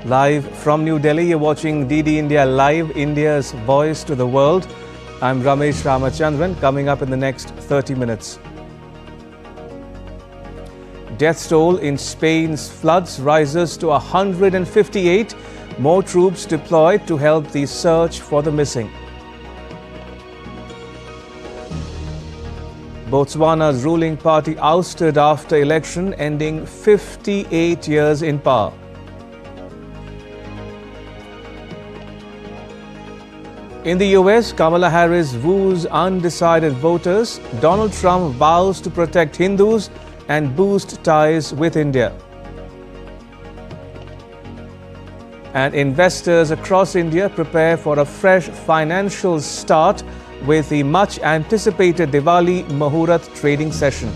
Live from New Delhi, you're watching DD India Live, India's voice to the world. I'm Ramesh Ramachandran. Coming up in the next 30 minutes. Death toll in Spain's floods rises to 158. More troops deployed to help the search for the missing. Botswana's ruling party ousted after election, ending 58 years in power. In the US, Kamala Harris woos undecided voters. Donald Trump vows to protect Hindus and boost ties with India. And investors across India prepare for a fresh financial start with the much-anticipated Diwali Muhurat trading session.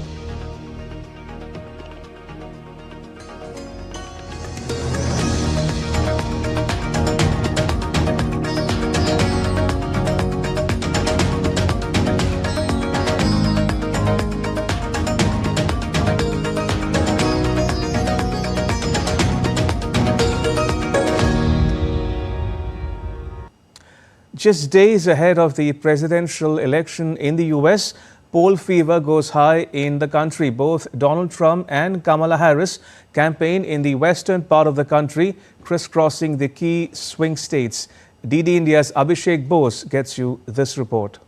Just days ahead of the presidential election in the US, poll fever goes high in the country. Both Donald Trump and Kamala Harris campaign in the western part of the country, crisscrossing the key swing states. DD India's Abhishek Bose gets you this report.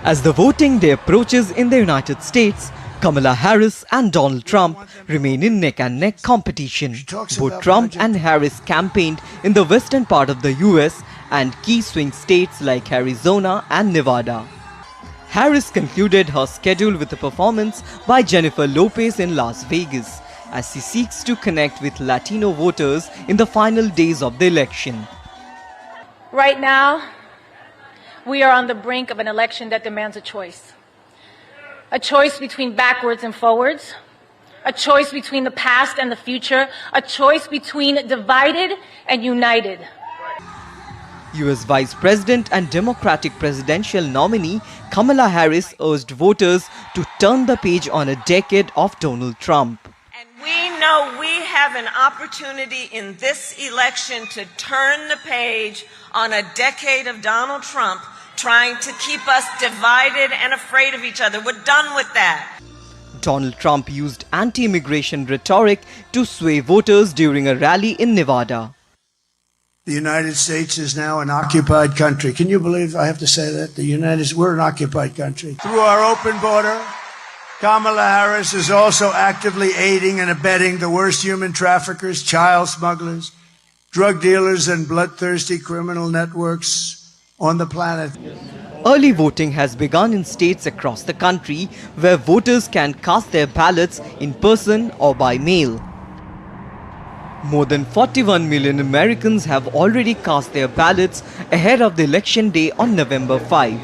As the voting day approaches in the United States, Kamala Harris and Donald Trump remain in neck-and-neck competition. Both Trump and Harris campaigned in the western part of the US and key swing states like Arizona and Nevada. Harris concluded her schedule with a performance by Jennifer Lopez in Las Vegas as she seeks to connect with Latino voters in the final days of the election. Right now, we are on the brink of an election that demands a choice. A choice between backwards and forwards, a choice between the past and the future, a choice between divided and united. US Vice President and Democratic presidential nominee Kamala Harris urged voters to turn the page on a decade of Donald Trump. And we know we have an opportunity in this election to turn the page on a decade of Donald Trump trying to keep us divided and afraid of each other. We're done with that. Donald Trump used anti-immigration rhetoric to sway voters during a rally in Nevada. The United States is now an occupied country. Can you believe I have to say that? We're an occupied country. Through our open border, Kamala Harris is also actively aiding and abetting the worst human traffickers, child smugglers, drug dealers, and bloodthirsty criminal networks on the planet. Early voting has begun in states across the country where voters can cast their ballots in person or by mail. More than 41 million Americans have already cast their ballots ahead of the election day on November 5.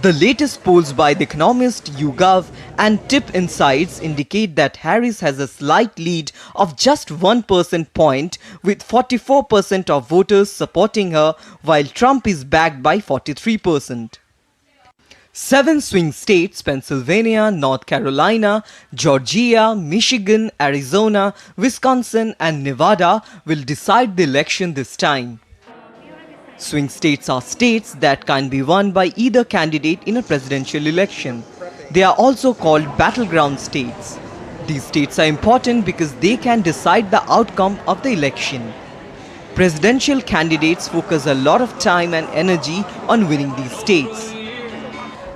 The latest polls by the economist YouGov and Tip Insights indicate that Harris has a slight lead of just 1 percentage point, with 44% of voters supporting her, while Trump is backed by 43%. 7 swing states, Pennsylvania, North Carolina, Georgia, Michigan, Arizona, Wisconsin and Nevada will decide the election this time. Swing states are states that can be won by either candidate in a presidential election. They are also called battleground states. These states are important because they can decide the outcome of the election. Presidential candidates focus a lot of time and energy on winning these states.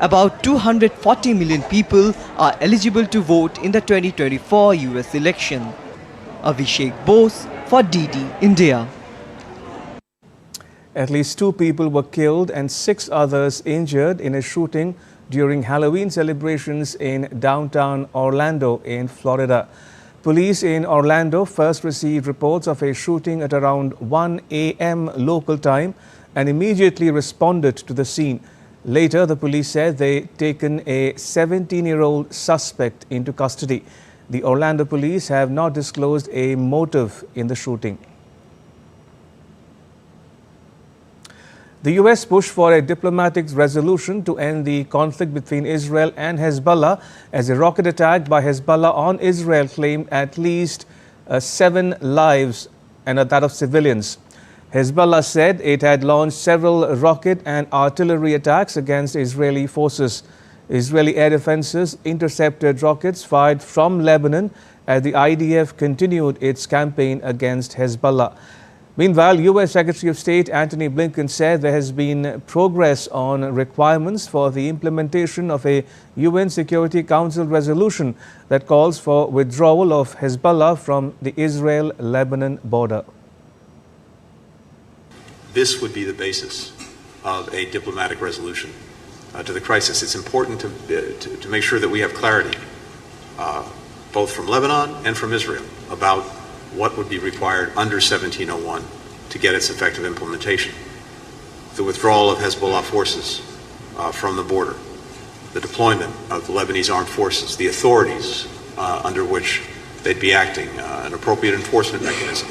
About 240 million people are eligible to vote in the 2024 US election. Abhishek Bose for DD India. At least 2 people were killed and 6 others injured in a shooting during Halloween celebrations in downtown Orlando in Florida. Police in Orlando first received reports of a shooting at around 1 a.m. local time and immediately responded to the scene. Later, the police said they'd taken a 17-year-old suspect into custody. The Orlando police have not disclosed a motive in the shooting. The US pushed for a diplomatic resolution to end the conflict between Israel and Hezbollah as a rocket attack by Hezbollah on Israel claimed at least 7 lives and that of civilians. Hezbollah said it had launched several rocket and artillery attacks against Israeli forces. Israeli air defenses intercepted rockets fired from Lebanon as the IDF continued its campaign against Hezbollah. Meanwhile, U.S. Secretary of State Antony Blinken said there has been progress on requirements for the implementation of a UN Security Council resolution that calls for withdrawal of Hezbollah from the Israel-Lebanon border. This would be the basis of a diplomatic resolution to the crisis. It's important to make sure that we have clarity, both from Lebanon and from Israel, about what would be required under 1701 to get its effective implementation. The withdrawal of Hezbollah forces from the border, the deployment of the Lebanese armed forces, the authorities under which they'd be acting, an appropriate enforcement mechanism.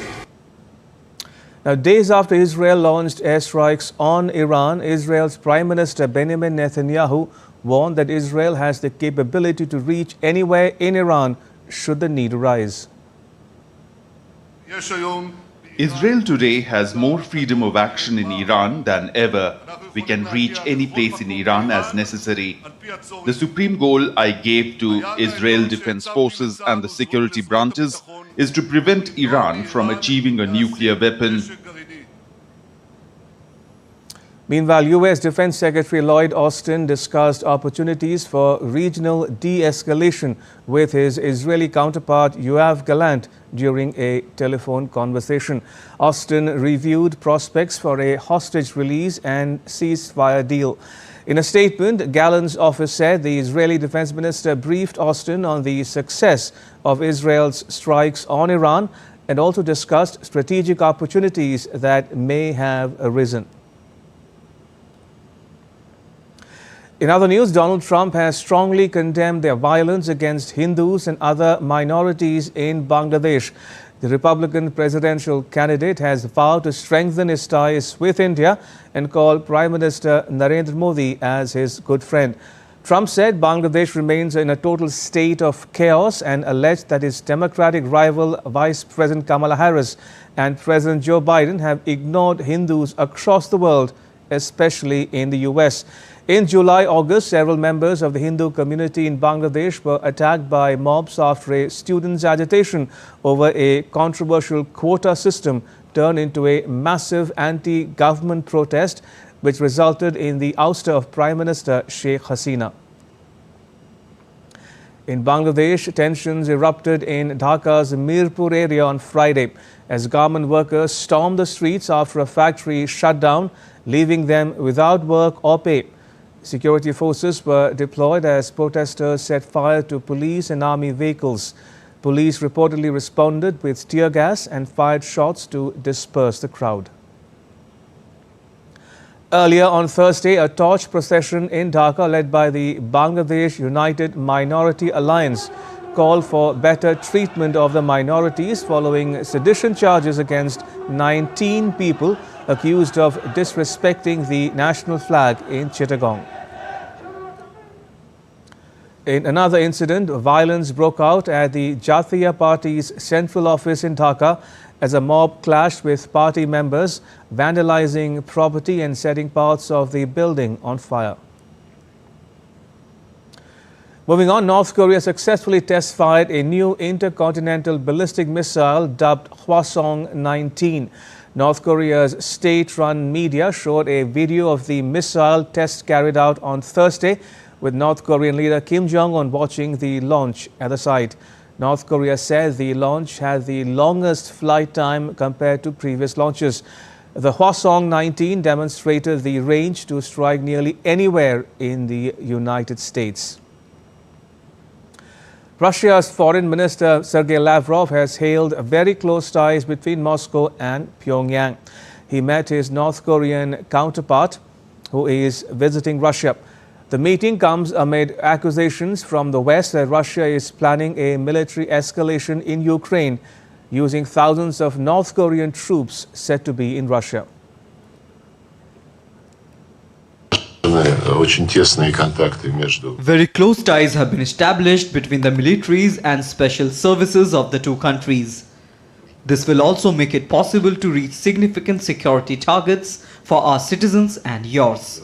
Now, days after Israel launched airstrikes on Iran, Israel's Prime Minister Benjamin Netanyahu warned that Israel has the capability to reach anywhere in Iran should the need arise. Israel today has more freedom of action in Iran than ever. We can reach any place in Iran as necessary. The supreme goal I gave to Israel Defense Forces and the security branches is to prevent Iran from achieving a nuclear weapon. Meanwhile, U.S. Defense Secretary Lloyd Austin discussed opportunities for regional de-escalation with his Israeli counterpart Yoav Gallant during a telephone conversation. Austin reviewed prospects for a hostage release and ceasefire deal. In a statement, Gallant's office said the Israeli defense minister briefed Austin on the success of Israel's strikes on Iran and also discussed strategic opportunities that may have arisen. In other news, Donald Trump has strongly condemned the violence against Hindus and other minorities in Bangladesh. The Republican presidential candidate has vowed to strengthen his ties with India and called Prime Minister Narendra Modi as his good friend. Trump said Bangladesh remains in a total state of chaos and alleged that his Democratic rival Vice President Kamala Harris and President Joe Biden have ignored Hindus across the world, especially in the U.S. In July-August, several members of the Hindu community in Bangladesh were attacked by mobs after a students' agitation over a controversial quota system turned into a massive anti-government protest, which resulted in the ouster of Prime Minister Sheikh Hasina. In Bangladesh, tensions erupted in Dhaka's Mirpur area on Friday as garment workers stormed the streets after a factory shut down, leaving them without work or pay. Security forces were deployed as protesters set fire to police and army vehicles. Police reportedly responded with tear gas and fired shots to disperse the crowd. Earlier on Thursday, a torch procession in Dhaka led by the Bangladesh United Minority Alliance called for better treatment of the minorities following sedition charges against 19 people accused of disrespecting the national flag in Chittagong. In another incident, violence broke out at the Jatiya Party's central office in Dhaka as a mob clashed with party members, vandalizing property and setting parts of the building on fire. Moving on, North Korea successfully test-fired a new intercontinental ballistic missile dubbed Hwasong-19. North Korea's state-run media showed a video of the missile test carried out on Thursday, with North Korean leader Kim Jong-un watching the launch at the site. North Korea said the launch had the longest flight time compared to previous launches. The Hwasong-19 demonstrated the range to strike nearly anywhere in the United States. Russia's Foreign Minister Sergei Lavrov has hailed very close ties between Moscow and Pyongyang. He met his North Korean counterpart, who is visiting Russia. The meeting comes amid accusations from the West that Russia is planning a military escalation in Ukraine, using thousands of North Korean troops said to be in Russia. очень тесные контакты между... Very close ties have been established between the militaries and special services of the two countries. This will also make it possible to reach significant security targets for our citizens and yours.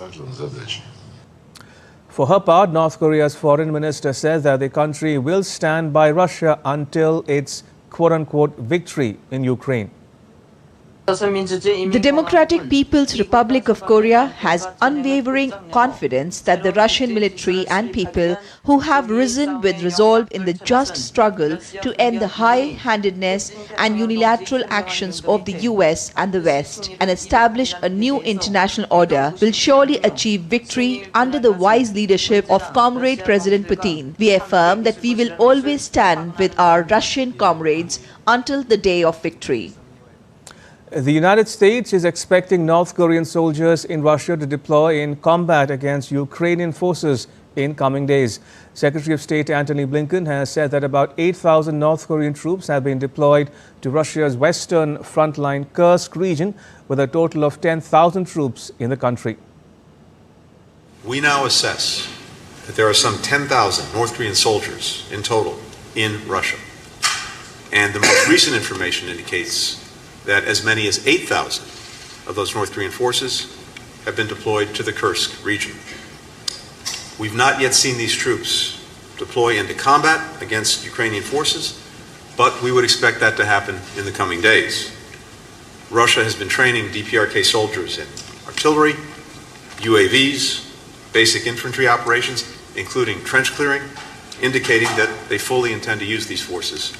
For her part, North Korea's foreign minister says that the country will stand by Russia until its quote-unquote victory in Ukraine. The Democratic People's Republic of Korea has unwavering confidence that the Russian military and people who have risen with resolve in the just struggle to end the high-handedness and unilateral actions of the US and the West and establish a new international order will surely achieve victory under the wise leadership of Comrade President Putin. We affirm that we will always stand with our Russian comrades until the day of victory. The United States is expecting North Korean soldiers in Russia to deploy in combat against Ukrainian forces in coming days. Secretary of State Antony Blinken has said that about 8,000 North Korean troops have been deployed to Russia's western frontline Kursk region, with a total of 10,000 troops in the country. We now assess that there are some 10,000 North Korean soldiers in total in Russia. And the most recent information indicates that as many as 8,000 of those North Korean forces have been deployed to the Kursk region. We've not yet seen these troops deploy into combat against Ukrainian forces, but we would expect that to happen in the coming days. Russia has been training DPRK soldiers in artillery, UAVs, basic infantry operations, including trench clearing, indicating that they fully intend to use these forces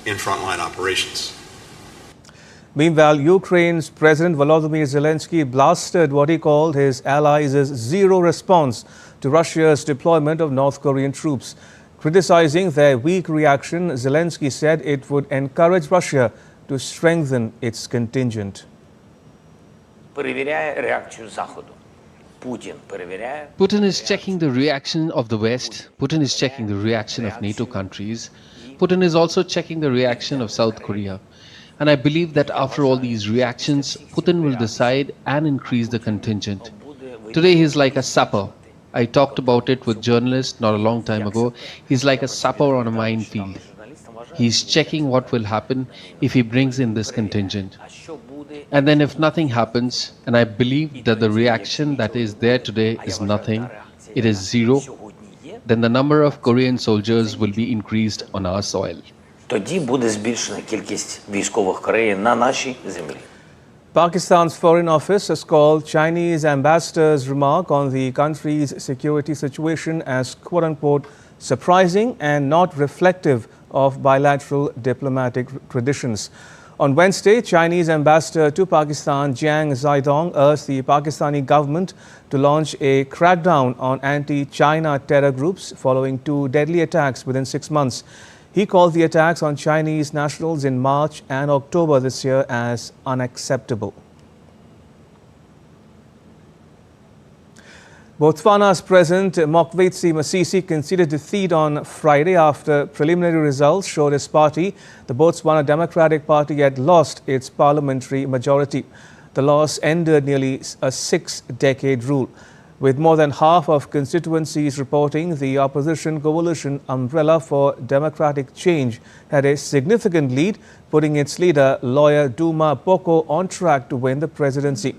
in frontline operations. Meanwhile, Ukraine's President Volodymyr Zelensky blasted what he called his allies' zero response to Russia's deployment of North Korean troops. Criticizing their weak reaction, Zelensky said it would encourage Russia to strengthen its contingent. Putin is checking the reaction of the West. Putin is checking the reaction of NATO countries. Putin is also checking the reaction of South Korea. And I believe that after all these reactions, Putin will decide and increase the contingent. Today he's like a sapper. I talked about it with journalists not a long time ago. He's like a sapper on a minefield. He's checking what will happen if he brings in this contingent. And then if nothing happens, and I believe that the reaction that is there today is nothing, it is zero, then the number of Korean soldiers will be increased on our soil. Тоді буде збільшена кількість військових країн на нашій землі. Pakistan's Foreign Office has called Chinese ambassador's remark on the country's security situation as quote-unquote surprising and not reflective of bilateral diplomatic traditions. On Wednesday, Chinese ambassador to Pakistan Jiang Zhaidong urged the Pakistani government to launch a crackdown on anti-China terror groups following two deadly attacks within 6 months. He called the attacks on Chinese nationals in March and October this year as unacceptable. Botswana's President Mokgweetsi Masisi conceded defeat on Friday after preliminary results showed his party, the Botswana Democratic Party, had lost its parliamentary majority. The loss ended nearly a 6-decade rule. With more than half of constituencies reporting, the opposition coalition Umbrella for Democratic Change had a significant lead, putting its leader, lawyer Duma Boko, on track to win the presidency.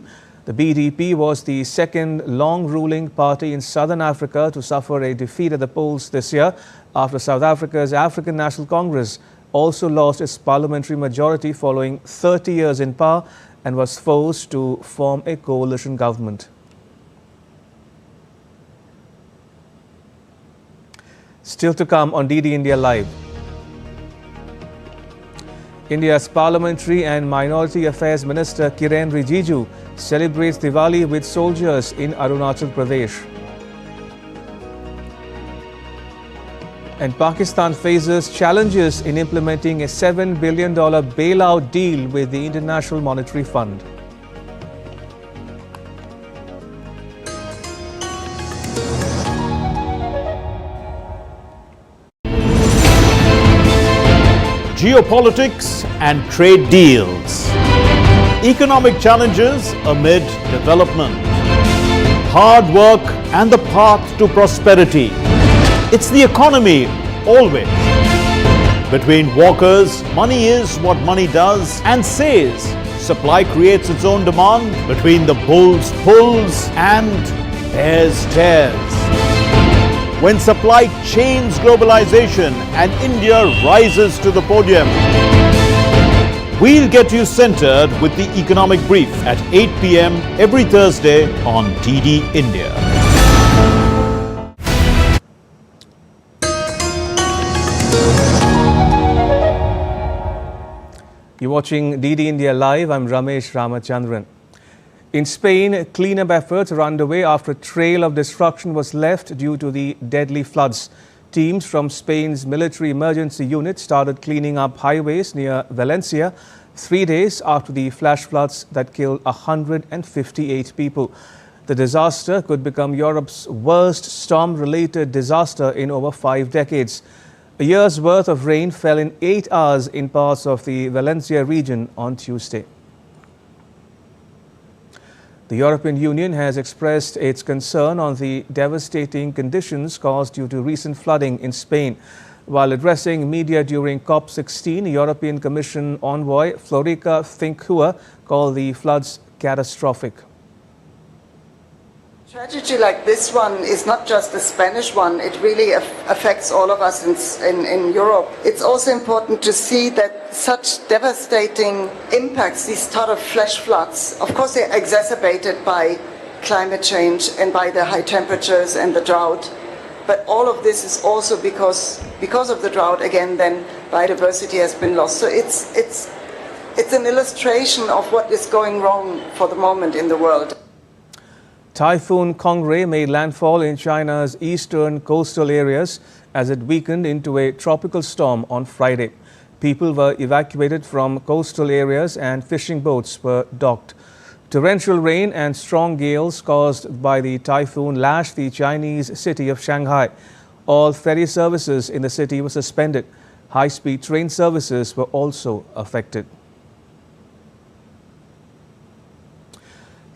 The BDP was the second long-ruling party in Southern Africa to suffer a defeat at the polls this year, after South Africa's African National Congress also lost its parliamentary majority following 30 years in power and was forced to form a coalition government. Still to come on DD India Live. India's Parliamentary and Minority Affairs Minister Kiren Rijiju celebrates Diwali with soldiers in Arunachal Pradesh. And Pakistan faces challenges in implementing a $7 billion bailout deal with the International Monetary Fund. Geopolitics and trade deals. Economic challenges amid development. Hard work and the path to prosperity. It's the economy, always. Between walkers, money is what money does and says. Supply creates its own demand. Between the bulls pulls and bears tears. When supply chains globalization and India rises to the podium. We'll get you centered with the economic brief at 8 p.m. every Thursday on DD India. You're watching DD India Live. I'm Ramesh Ramachandran. In Spain, cleanup efforts are underway after a trail of destruction was left due to the deadly floods. Teams from Spain's military emergency unit started cleaning up highways near Valencia 3 days after the flash floods that killed 158 people. The disaster could become Europe's worst storm-related disaster in over 5 decades. A year's worth of rain fell in 8 hours in parts of the Valencia region on Tuesday. The European Union has expressed its concern on the devastating conditions caused due to recent flooding in Spain. While addressing media during COP16, European Commission envoy Florica Thinkhua called the floods catastrophic. Tragedy like this one is not just a Spanish one, it really affects all of us in Europe. It's also important to see that such devastating impacts, these sort of flash floods, of course they're exacerbated by climate change and by the high temperatures and the drought. But all of this is also because of the drought, again, then biodiversity has been lost. So it's an illustration of what is going wrong for the moment in the world. Typhoon Kongray made landfall in China's eastern coastal areas as it weakened into a tropical storm on Friday. People were evacuated from coastal areas and fishing boats were docked. Torrential rain and strong gales caused by the typhoon lashed the Chinese city of Shanghai. All ferry services in the city were suspended. High-speed train services were also affected.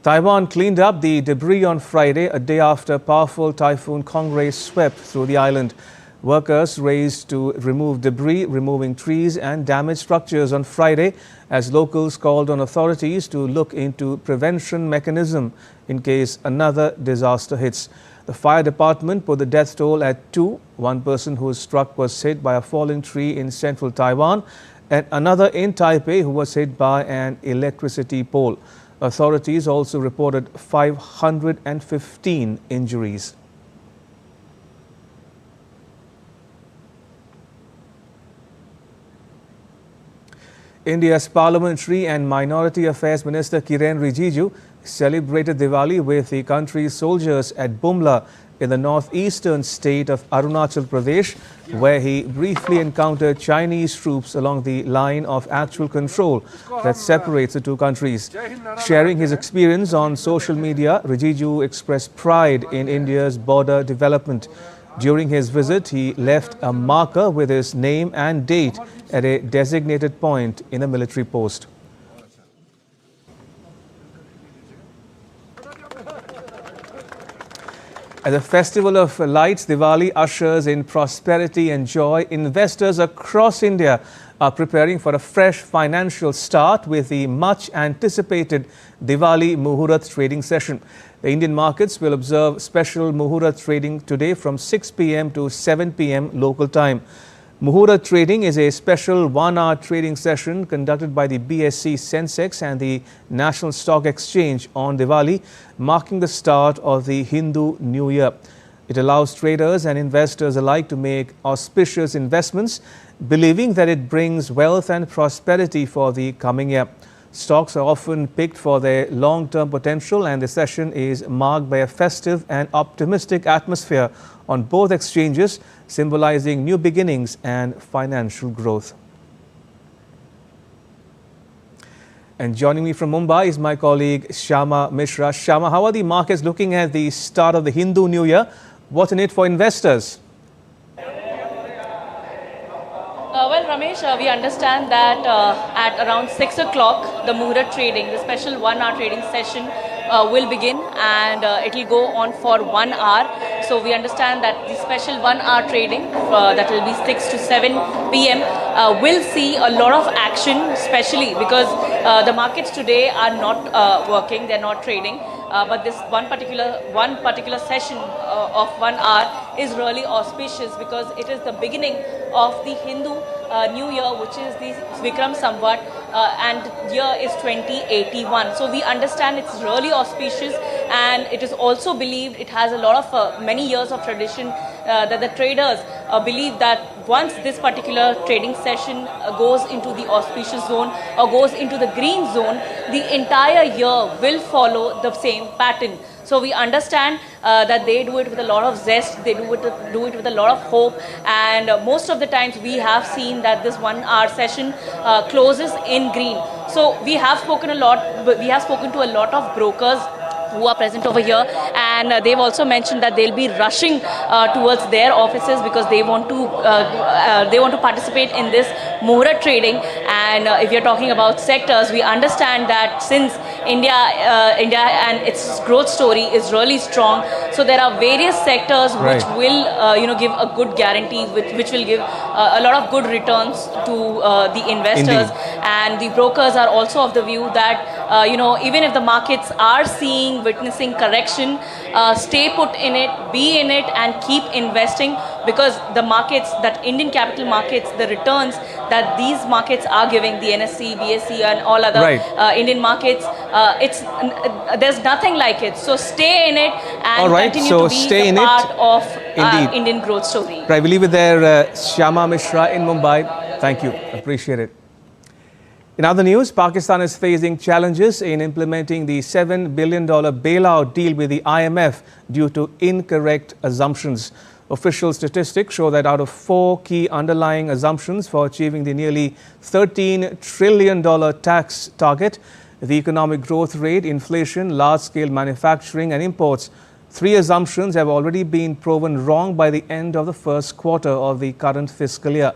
Taiwan cleaned up the debris on Friday, a day after powerful Typhoon Kongray swept through the island. Workers raced to remove debris, removing trees and damaged structures on Friday as locals called on authorities to look into prevention mechanism in case another disaster hits. The fire department put the death toll at 2. One person who was struck was hit by a falling tree in central Taiwan and another in Taipei who was hit by an electricity pole. Authorities also reported 515 injuries. India's Parliamentary and Minority Affairs Minister Kiren Rijiju celebrated Diwali with the country's soldiers at Bumla in the northeastern state of Arunachal Pradesh, where he briefly encountered Chinese troops along the line of actual control that separates the two countries. Sharing his experience on social media, Rijiju expressed pride in India's border development. During his visit, he left a marker with his name and date at a designated point in a military post. As a festival of lights, Diwali ushers in prosperity and joy. Investors across India are preparing for a fresh financial start with the much anticipated Diwali Muhurat trading session. The Indian markets will observe special Muhurat trading today from 6 p.m. to 7 p.m. local time. Muhurat trading is a special 1-hour trading session conducted by the BSE Sensex and the National Stock Exchange on Diwali, marking the start of the Hindu New Year. It allows traders and investors alike to make auspicious investments, believing that it brings wealth and prosperity for the coming year. Stocks are often picked for their long-term potential, and the session is marked by a festive and optimistic atmosphere on both exchanges, symbolizing new beginnings and financial growth. And joining me from Mumbai is my colleague Shama Mishra. Shama, how are the markets looking at the start of the Hindu New Year? What's in it for investors? Well, Ramesh, we understand that at around 6 o'clock, the Muhurat trading, the special 1-hour trading session will begin, and it will go on for 1 hour. So we understand that the special 1 hour trading that will be 6 to 7 p.m. Will see a lot of action, especially because the markets today are not working, they're not trading. But this one particular session of 1 hour is really auspicious because it is the beginning of the Hindu New Year, which is the Vikram Samvat, and year is 2081. So we understand it's really auspicious, and it is also believed it has a lot of many years of tradition that the traders believe that once this particular trading session goes into the auspicious zone or goes into the green zone, the entire year will follow the same pattern. So we understand that they do it with a lot of zest, they do it with a lot of hope, and most of the times we have seen that this 1 hour session closes in green. So we have spoken to a lot of brokers who are present over here, and they've also mentioned that they'll be rushing towards their offices because they want to participate in this Muhurat trading. And if you're talking about sectors, we understand that since India and its growth story is really strong, so there are various sectors which will give a good guarantee, which will give a lot of good returns to the investors. Indeed. And the brokers are also of the view that even if the markets are witnessing correction, stay put in it, be in it, and keep investing, because the markets, that Indian capital markets, the returns that these markets are giving, the NSE, BSE, and all other Indian markets, there's nothing like it. So stay in it and continue to be a part of Indian growth story. Right, we'll leave it there. Shyama Mishra in Mumbai. Thank you. Appreciate it. In other news, Pakistan is facing challenges in implementing the $7 billion bailout deal with the IMF due to incorrect assumptions. Official statistics show that out of 4 key underlying assumptions for achieving the nearly $13 trillion tax target, the economic growth rate, inflation, large-scale manufacturing and imports, 3 assumptions have already been proven wrong by the end of the first quarter of the current fiscal year.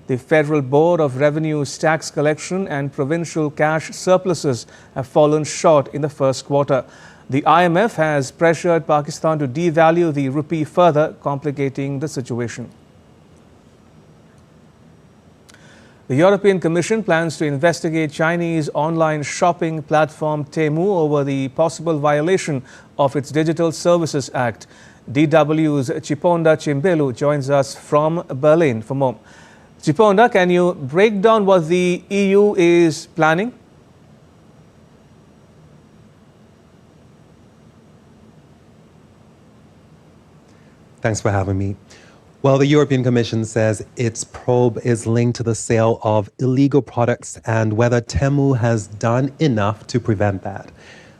The Federal Board of Revenue's tax collection and provincial cash surpluses have fallen short in the first quarter. The IMF has pressured Pakistan to devalue the rupee further, complicating the situation. The European Commission plans to investigate Chinese online shopping platform Temu over the possible violation of its Digital Services Act. DW's Chiponda Chimbelu joins us from Berlin for more. Chiponda, can you break down what the EU is planning? Thanks for having me. Well, the European Commission says its probe is linked to the sale of illegal products and whether Temu has done enough to prevent that.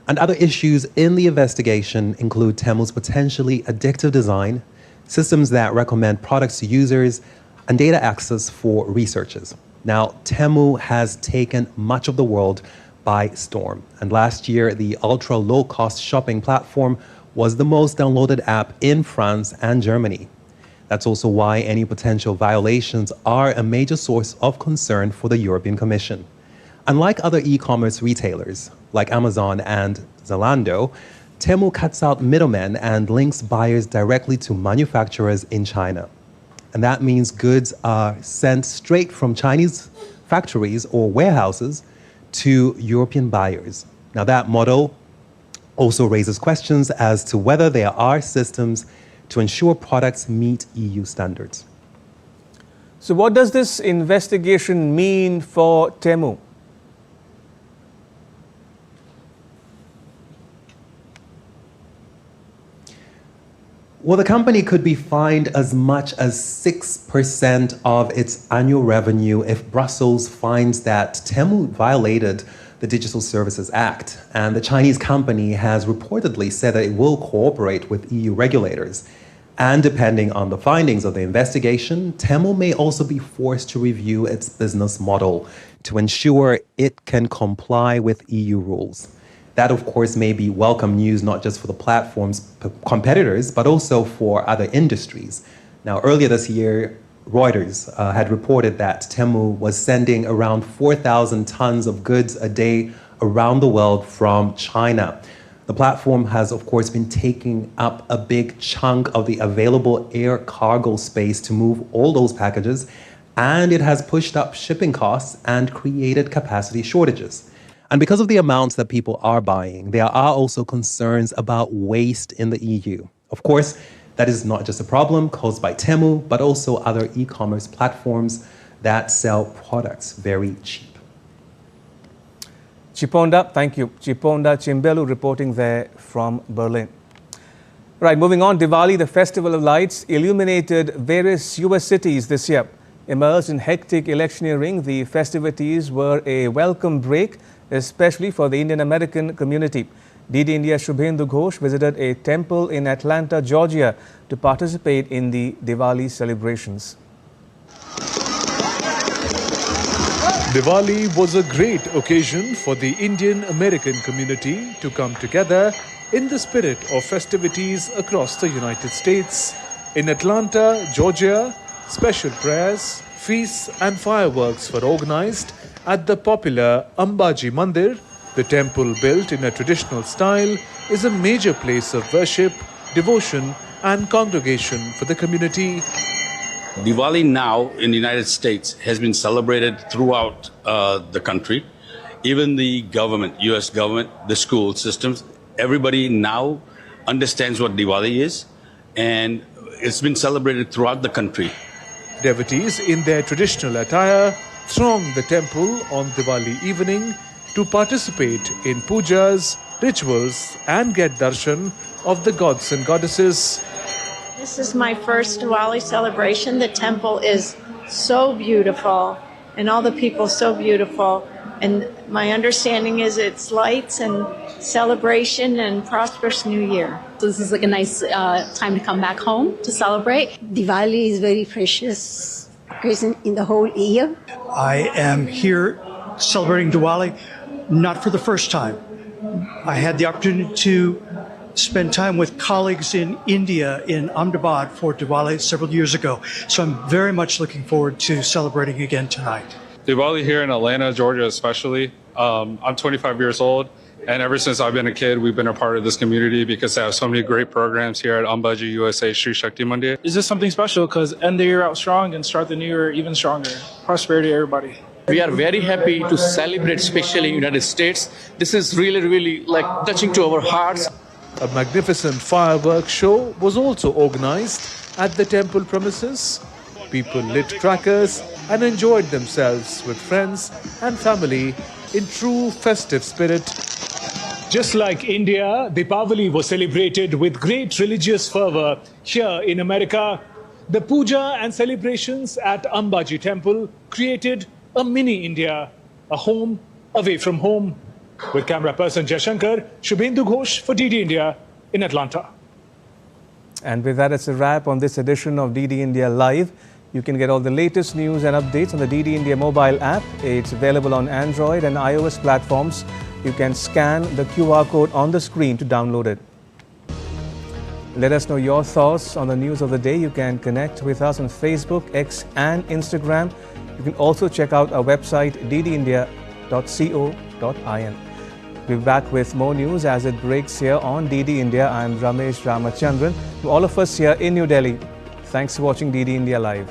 And other issues in the investigation include Temu's potentially addictive design, systems that recommend products to users, and data access for researchers. Now, Temu has taken much of the world by storm. And last year, the ultra-low-cost shopping platform was the most downloaded app in France and Germany. That's also why any potential violations are a major source of concern for the European Commission. Unlike other e-commerce retailers, like Amazon and Zalando, Temu cuts out middlemen and links buyers directly to manufacturers in China. And that means goods are sent straight from Chinese factories or warehouses to European buyers. Now, that model also raises questions as to whether there are systems to ensure products meet EU standards. So what does this investigation mean for Temu? Well, the company could be fined as much as 6% of its annual revenue if Brussels finds that Temu violated the Digital Services Act. And the Chinese company has reportedly said that it will cooperate with EU regulators. And depending on the findings of the investigation, Temu may also be forced to review its business model to ensure it can comply with EU rules. That, of course, may be welcome news, not just for the platform's competitors, but also for other industries. Now, earlier this year, Reuters had reported that Temu was sending around 4,000 tons of goods a day around the world from China. The platform has, of course, been taking up a big chunk of the available air cargo space to move all those packages, and it has pushed up shipping costs and created capacity shortages. And because of the amounts that people are buying, there are also concerns about waste in the EU. Of course, that is not just a problem caused by Temu, but also other e-commerce platforms that sell products very cheap. Chiponda, thank you. Chiponda Chimbelu reporting there from Berlin. Right, moving on, Diwali, the Festival of Lights, illuminated various US cities this year. Immersed in hectic electioneering, the festivities were a welcome break, especially for the Indian American community. DD India Shubhendu Ghosh visited a temple in Atlanta, Georgia to participate in the Diwali celebrations. Diwali was a great occasion for the Indian American community to come together in the spirit of festivities across the United States. In Atlanta, Georgia, special prayers, feasts and fireworks were organized at the popular Ambaji Mandir. The temple, built in a traditional style, is a major place of worship, devotion and congregation for the community. Diwali now in the United States has been celebrated throughout the country. Even the government, US government, the school systems, everybody now understands what Diwali is, and it's been celebrated throughout the country. Devotees in their traditional attire throng the temple on Diwali evening to participate in pujas, rituals and get darshan of the gods and goddesses. This is my first Diwali celebration. The temple is so beautiful and all the people so beautiful. And my understanding is it's lights and celebration and prosperous new year. So this is like a nice time to come back home to celebrate. Diwali is very precious occasion in the whole year. I am here celebrating Diwali not for the first time. I had the opportunity to spend time with colleagues in India, in Ahmedabad for Diwali several years ago. So I'm very much looking forward to celebrating again tonight. Diwali here in Atlanta, Georgia especially. I'm 25 years old, and ever since I've been a kid, we've been a part of this community because they have so many great programs here at Ambaji USA Sri Shakti Mandir. It's just something special because end the year out strong and start the new year even stronger. Prosperity, everybody. We are very happy to celebrate, especially in the United States. This is really like touching to our hearts. A magnificent fireworks show was also organized at the temple premises. People lit crackers and enjoyed themselves with friends and family in true festive spirit. Just like India, Diwali was celebrated with great religious fervor here in America. The puja and celebrations at Ambaji Temple created a mini India, a home away from home. With camera person Jashankar, Shubhendu Ghosh for DD India in Atlanta. And with that, it's a wrap on this edition of DD India Live. You can get all the latest news and updates on the DD India mobile app. It's available on Android and iOS platforms. You can scan the QR code on the screen to download it. Let us know your thoughts on the news of the day. You can connect with us on Facebook, X and Instagram. You can also check out our website ddindia.co.in. We'll be back with more news as it breaks here on DD India. I'm Ramesh Ramachandran. To all of us here in New Delhi, thanks for watching DD India Live.